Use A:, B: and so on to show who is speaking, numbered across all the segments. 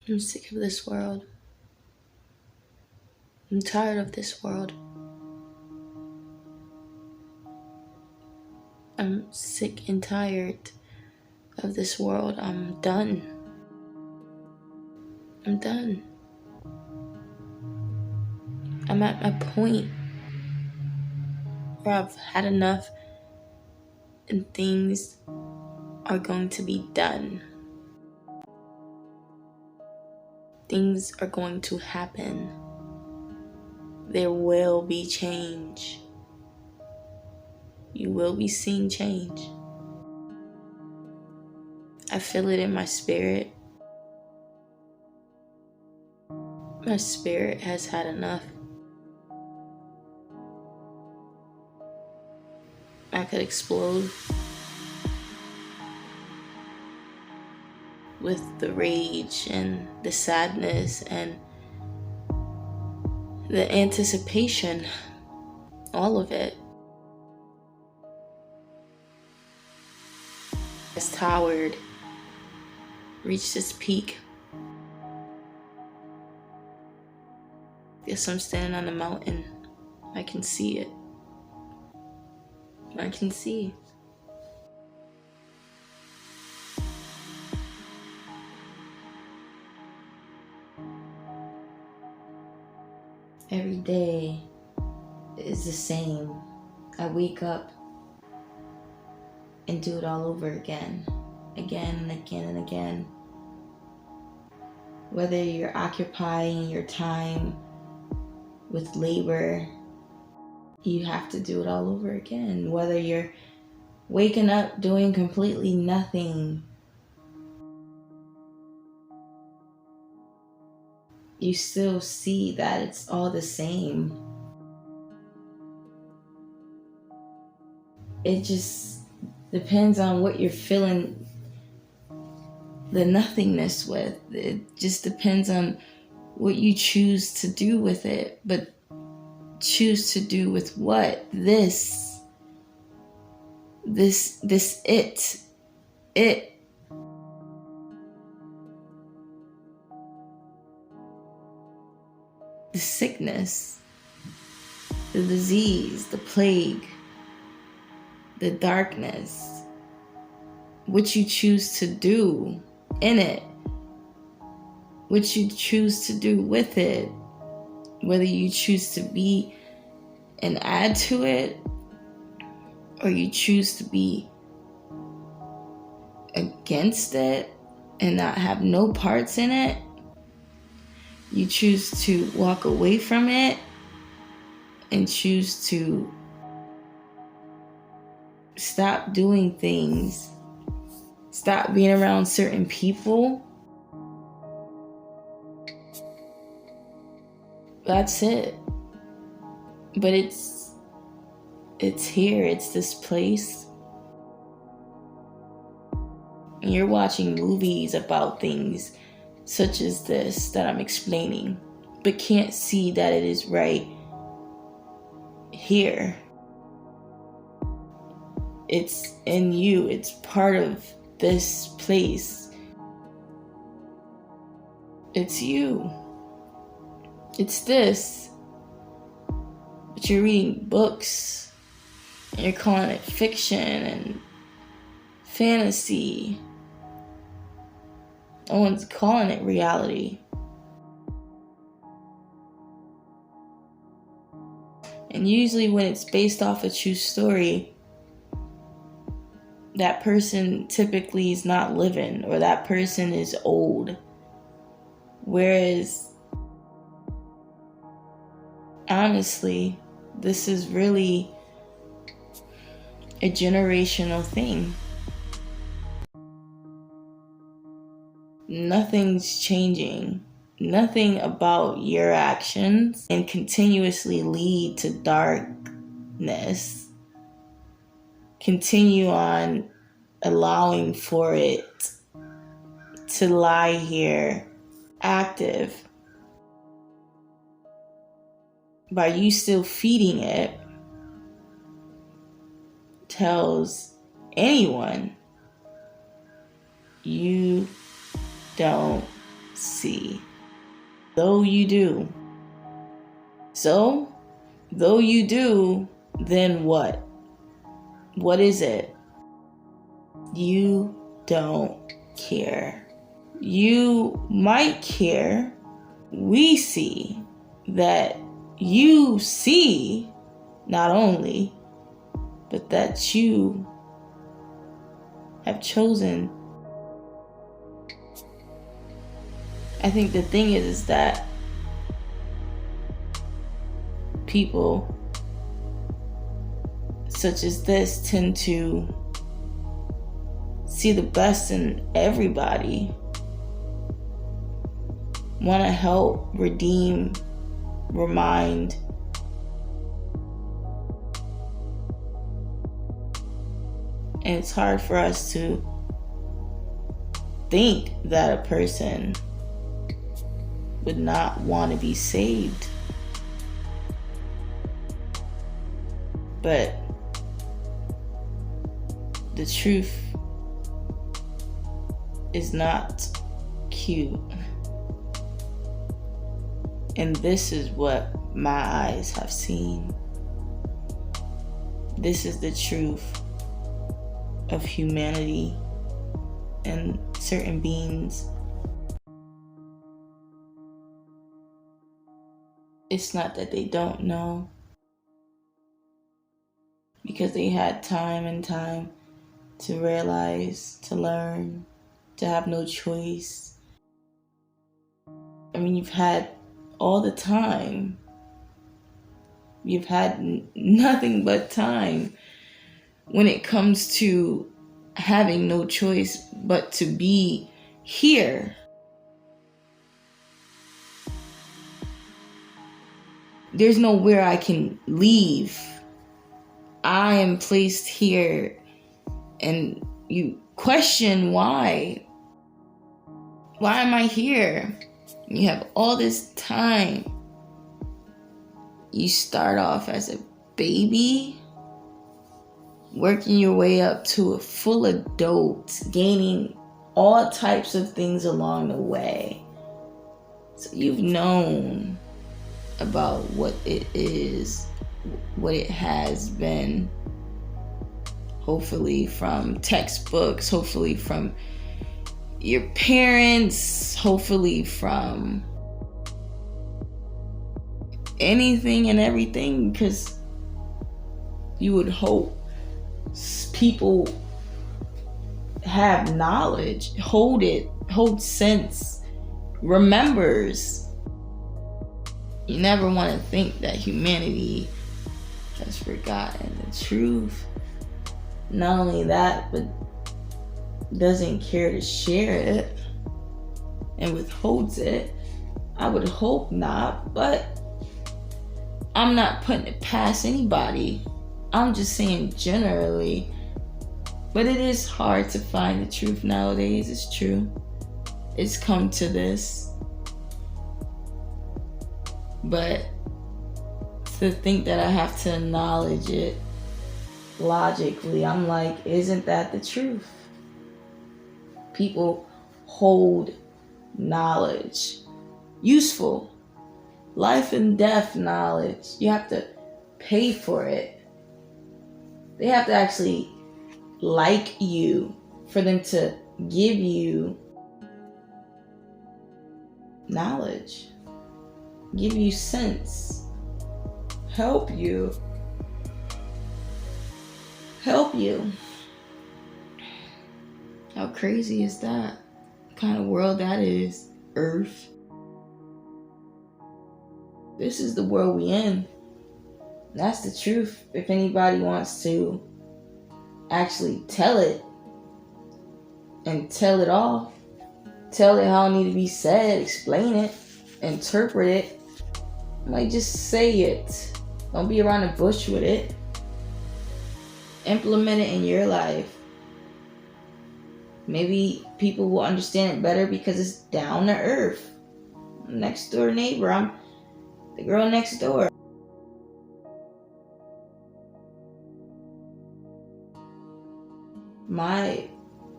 A: I'm sick of this world. I'm tired of this world. I'm sick and tired of this world. I'm done. I'm done. I'm at my point where I've had enough and things are going to be done. Things are going to happen. There will be change. You will be seeing change. I feel it in my spirit. My spirit has had enough. I could explode with the rage and the sadness and the anticipation, all of it. It's towered, reached its peak. Guess I'm standing on a mountain. I can see it. I can see. Every day is the same. I wake up and do it all over again and again and again. Whether you're occupying your time with labor, you have to do it all over again. Whether you're waking up doing completely nothing, you still see that it's all the same. It just depends on what you're feeling the nothingness with. It just depends on what you choose to do with it. But choose to do with what? This it. The sickness, the disease, the plague, the darkness, what you choose to do in it, what you choose to do with it, whether you choose to be and add to it, or you choose to be against it and not have no parts in it. You choose to walk away from it and choose to stop doing things, stop being around certain people. That's it. But it's here, it's this place. And you're watching movies about things such as this that I'm explaining, but can't see that it is right here. It's in you. It's part of this place. It's you. It's this. But you're reading books and you're calling it fiction and fantasy. No one's calling it reality. And usually when it's based off a true story, that person typically is not living, or that person is old. Whereas, honestly, this is really a generational thing. Nothing's changing. Nothing about your actions can continuously lead to darkness. Continue on allowing for it to lie here active. By you still feeding it, tells anyone you don't see. Though you do. So, though you do, then what? What is it? You don't care. You might care. We see that you see not only, but that you have chosen. I think the thing is that people such as this tend to see the best in everybody, want to help, redeem, remind. And it's hard for us to think that a person would not want to be saved. But the truth is not cute. And this is what my eyes have seen. This is the truth of humanity and certain beings. It's not that they don't know, because they had time and time to realize, to learn, to have no choice. I mean, you've had all the time. You've had nothing but time when it comes to having no choice but to be here. There's nowhere I can leave. I am placed here, and you question why. Why am I here? You have all this time. You start off as a baby, working your way up to a full adult, gaining all types of things along the way. So you've known about what it is, what it has been, hopefully from textbooks, hopefully from your parents, hopefully from anything and everything, because you would hope people have knowledge, hold sense, remembers. You never want to think that humanity has forgotten the truth. Not only that, but doesn't care to share it and withholds it. I would hope not, but I'm not putting it past anybody. I'm just saying generally. But it is hard to find the truth nowadays. It's true. It's come to this. But to think that I have to acknowledge it logically, I'm like, isn't that the truth? People hold knowledge. Useful. Life and death knowledge. You have to pay for it. They have to actually like you for them to give you knowledge, give you sense, help you. How crazy is that? What kind of world that is? Earth. This is the world we in. That's the truth. If anybody wants to actually tell it and tell it all, tell it how it needs to be said, explain it, interpret it, like just say it. Don't be around the bush with it. Implement it in your life. Maybe people will understand it better because it's down to earth. Next door neighbor, I'm the girl next door. My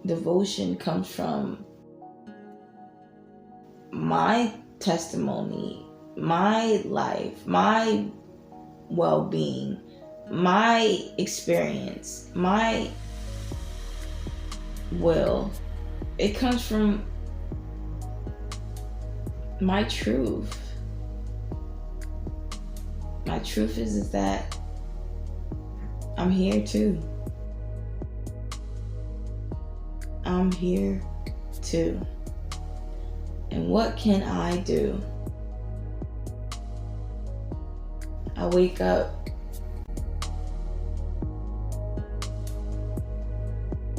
A: devotion comes from my testimony, my life, my well-being, my experience, my will. It comes from my truth. My truth is that I'm here too. I'm here too. And what can I do? I wake up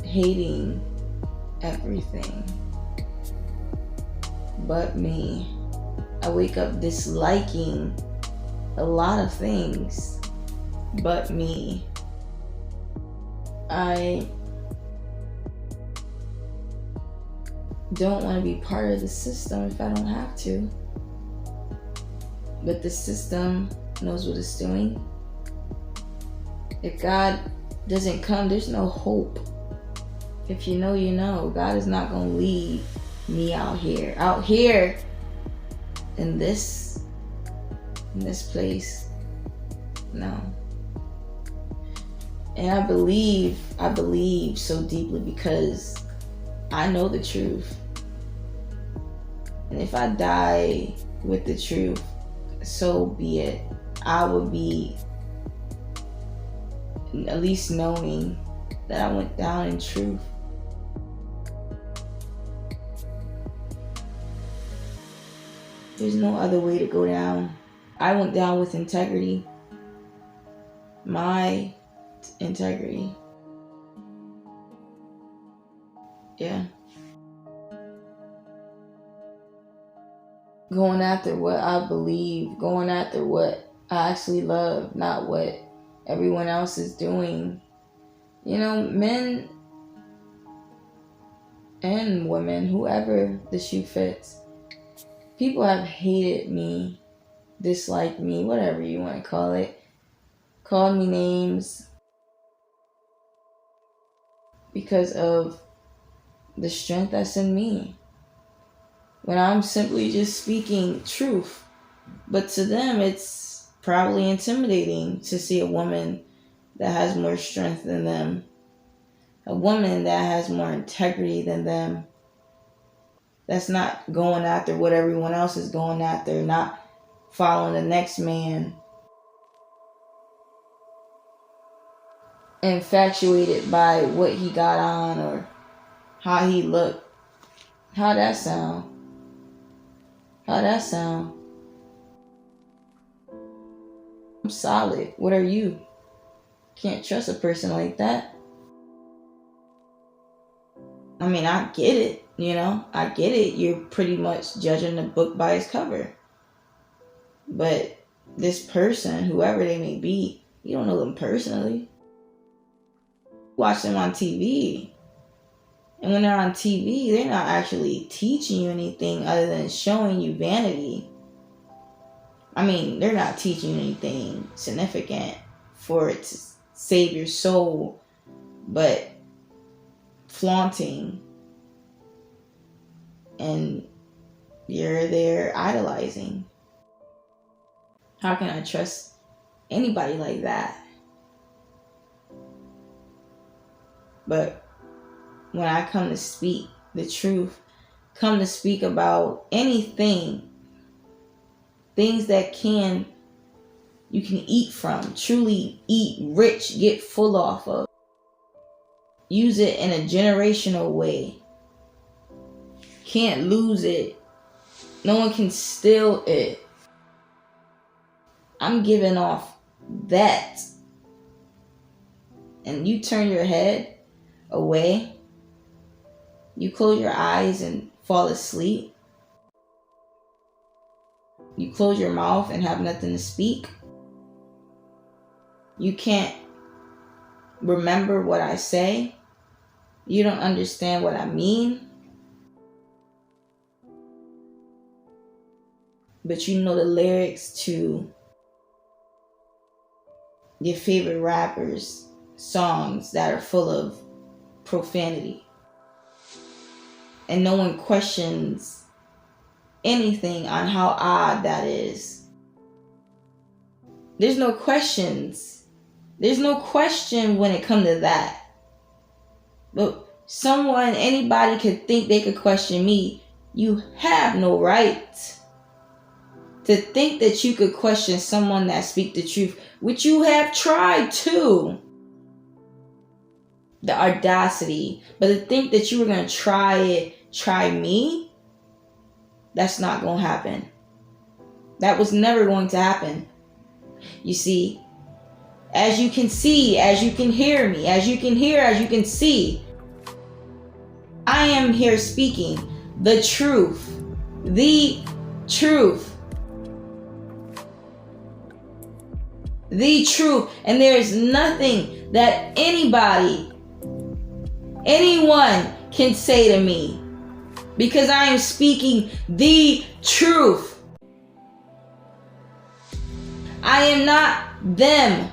A: hating everything but me. I wake up disliking a lot of things but me. I don't want to be part of the system if I don't have to. But the system knows what it's doing. If God doesn't come, there's no hope. If you know, you know. God is not going to leave me out here in this place. No. And I believe so deeply because I know the truth. And if I die with the truth, so be it. I will be at least knowing that I went down in truth. There's no other way to go down. I went down with integrity. My integrity. Yeah. Going after what I believe, going after what I actually love, not what everyone else is doing. You know, men and women, whoever the shoe fits, people have hated me, disliked me, whatever you want to call it, called me names because of the strength that's in me. When I'm simply just speaking truth. But to them, it's probably intimidating to see a woman that has more strength than them. A woman that has more integrity than them. That's not going after what everyone else is going after. Not following the next man. Infatuated by what he got on or how he looked. How that sound? I'm solid. What are you? Can't trust a person like that. I mean, I get it, I get it. You're pretty much judging the book by its cover. But this person, whoever they may be, you don't know them personally. Watch them on TV. And when they're on TV, they're not actually teaching you anything other than showing you vanity. I mean, they're not teaching you anything significant for it to save your soul, but flaunting, and you're there idolizing. How can I trust anybody like that? But when I come to speak the truth, come to speak about anything, things that you can eat from, truly eat rich, get full off of. Use it in a generational way. Can't lose it. No one can steal it. I'm giving off that. And you turn your head away. You close your eyes and fall asleep. You close your mouth and have nothing to speak. You can't remember what I say. You don't understand what I mean. But you know the lyrics to your favorite rappers' songs that are full of profanity. And no one questions anything on how odd that is. There's no questions. There's no question when it comes to that. But anybody could think they could question me. You have no right to think that you could question someone that speaks the truth, which you have tried to. The audacity. But to think that you were going to try me, that's not going to happen. That was never going to happen. You see, as you can see, as you can hear me, as you can hear, as you can see, I am here speaking the truth. The truth. The truth. And there is nothing that anyone can say to me, because I am speaking the truth. I am not them.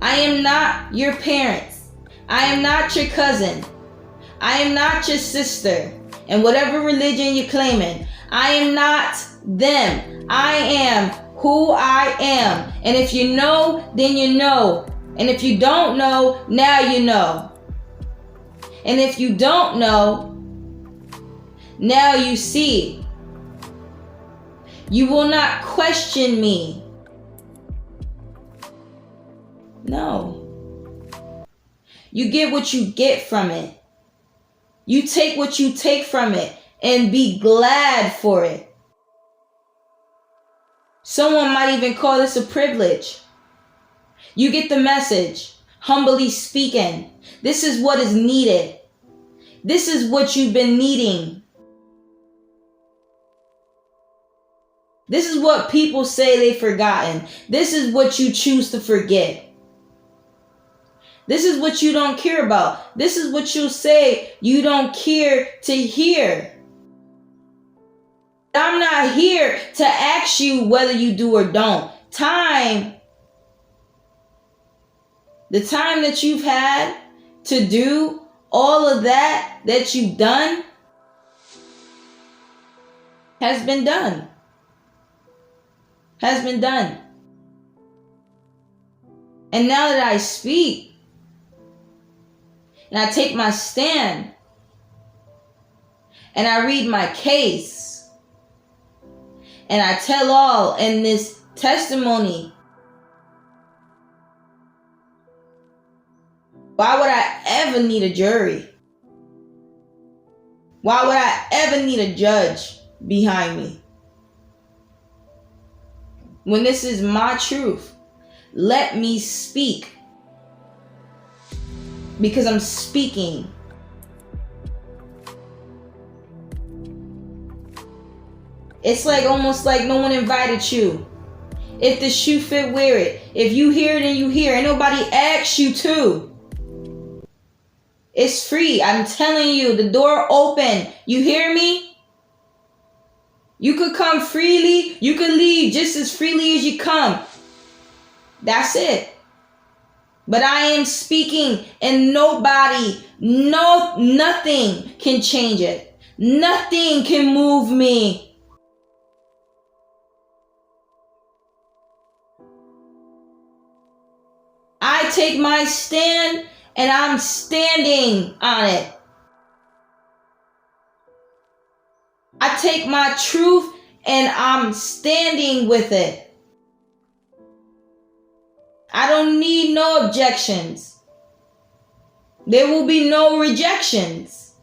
A: I am not your parents. I am not your cousin. I am not your sister. And whatever religion you're claiming, I am not them. I am who I am. And if you know, then you know. And if you don't know, now you know. And if you don't know, now you see. You will not question me. No. You get what you get from it. You take what you take from it and be glad for it. Someone might even call this a privilege. You get the message. Humbly speaking, this is what is needed. This is what you've been needing. This is what people say they've forgotten. This is what you choose to forget. This is what you don't care about. This is what you say you don't care to hear. I'm not here to ask you whether you do or don't. The time that you've had to do all of that you've done has been done. Has been done. And now that I speak and I take my stand and I read my case and I tell all in this testimony, why would I ever need a jury? Why would I ever need a judge behind me? When this is my truth, let me speak. Because I'm speaking. It's like almost like no one invited you. If the shoe fit, wear it. If you hear it and you hear, ain't nobody asked you to. It's free. I'm telling you, the door open. You hear me? You could come freely. You could leave just as freely as you come. That's it. But I am speaking and nothing can change it. Nothing can move me. I take my stand and I'm standing on it. I take my truth and I'm standing with it. I don't need no objections. There will be no rejections.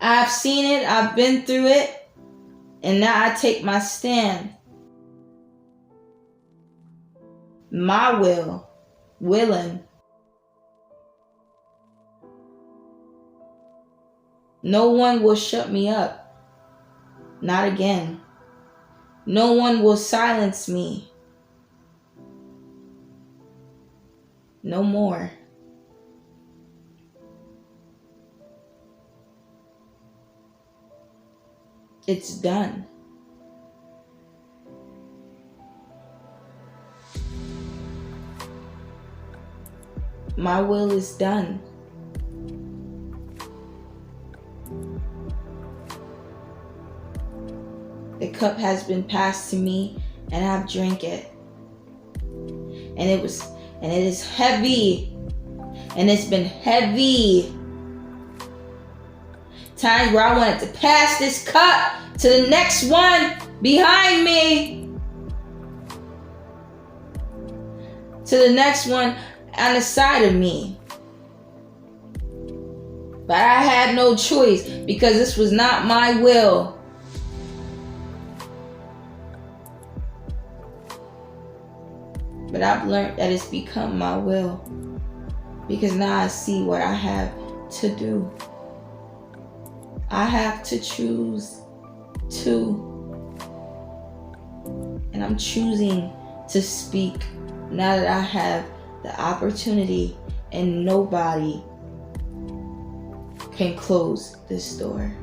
A: I've seen it, I've been through it, and now I take my stand. My willing. No one will shut me up. Not again. No one will silence me. No more. It's done. my will is done. The cup has been passed to me, and I've drank it. And it is heavy. And it's been heavy. Times where I wanted to pass this cup to the next one behind me. To the next one on the side of me. But I had no choice because this was not my will. But I've learned that it's become my will. Because now I see what I have to do. I have to choose to. And I'm choosing to speak now that I have the opportunity, and nobody can close this door.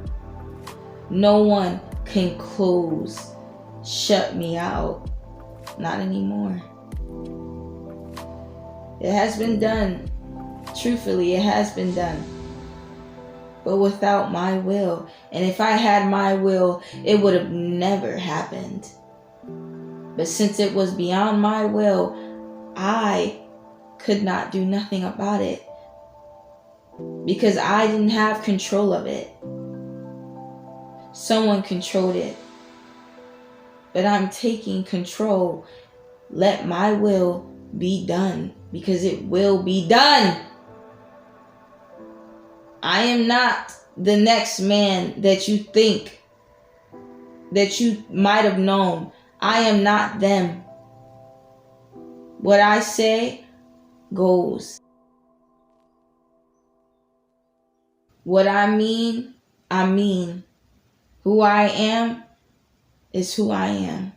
A: No one can shut me out. Not anymore. It has been done. Truthfully, it has been done. But without my will. And if I had my will, it would have never happened. But since it was beyond my will, I could not do nothing about it. Because I didn't have control of it. Someone controlled it. But I'm taking control. Let my will be done. Because it will be done. I am not the next man that you think, that you might have known. I am not them. What I say goes. What I mean, I mean. Who I am is who I am.